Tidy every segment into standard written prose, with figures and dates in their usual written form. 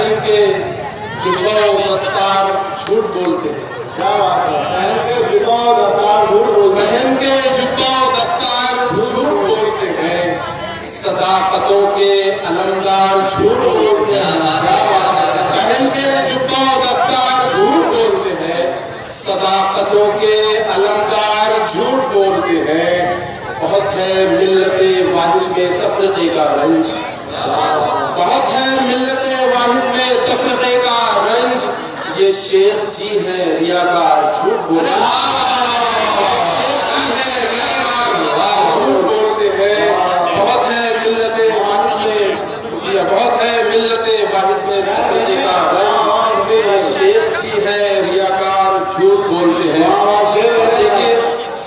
बहन के जुब्बा दस्तार झूठ बोलते हैं। क्या बात है, बहन के जुब्बा दस्तार झूठ बोलते हैं। बहन के जुब्बा दस्तार झूठ बोलते हैं, सदाकतों के अलमदार झूठ बोलते हैं। क्या बात है, बहन के जुब्बा दस्तार झूठ बोलते हैं, सदाकतों के अलमदार झूठ बोलते हैं। बहुत है मिल्लते वाहिद में तफरीके का रंज, बहुत है मिल्लते वाहिद में तफरीके का रंज। ये शेख जी हैं रियाकार झूठ बोलते हैं, झूठ बोलते हैं। बहुत है मिल्लते वाहिद में, शुक्रिया, बहुत है मिल्लते वाहिद में तफरीके का रंज। ये शेख जी हैं रियाकार झूठ बोलते हैं। देखिए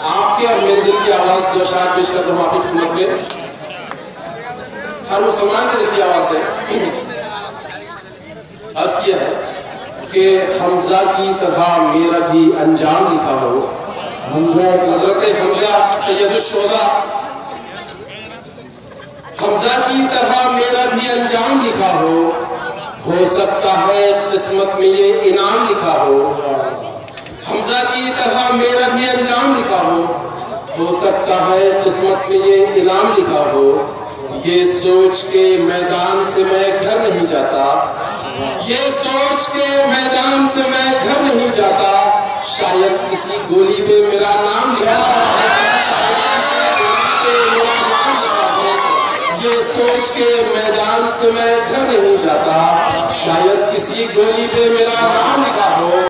आपके और मेरे दिल की आवाज दो अशार पेश करता हूँ आपकी खिदमत में। हर मुसलमान के दिल की आवाज है। अर्ज किया है कि हमजा की तरह मेरा भी अंजाम लिखा हो। हजरत हमजा सैयदुश्शोहदा, हमजा की तरह मेरा भी अंजाम लिखा हो सकता है किस्मत में ये इनाम लिखा हो। हमजा की तरह मेरा भी अंजाम लिखा हो सकता है किस्मत में ये इनाम लिखा हो। ये सोच के मैदान से मैं घर नहीं जाता, ये सोच के मैदान से मैं घर नहीं जाता। शायद किसी गोली पे मेरा नाम लिखा हो, शायद किसी गोली पे मेरा नाम लिखा हो। ये सोच के मैदान से मैं घर नहीं जाता, शायद किसी गोली पे मेरा नाम लिखा हो।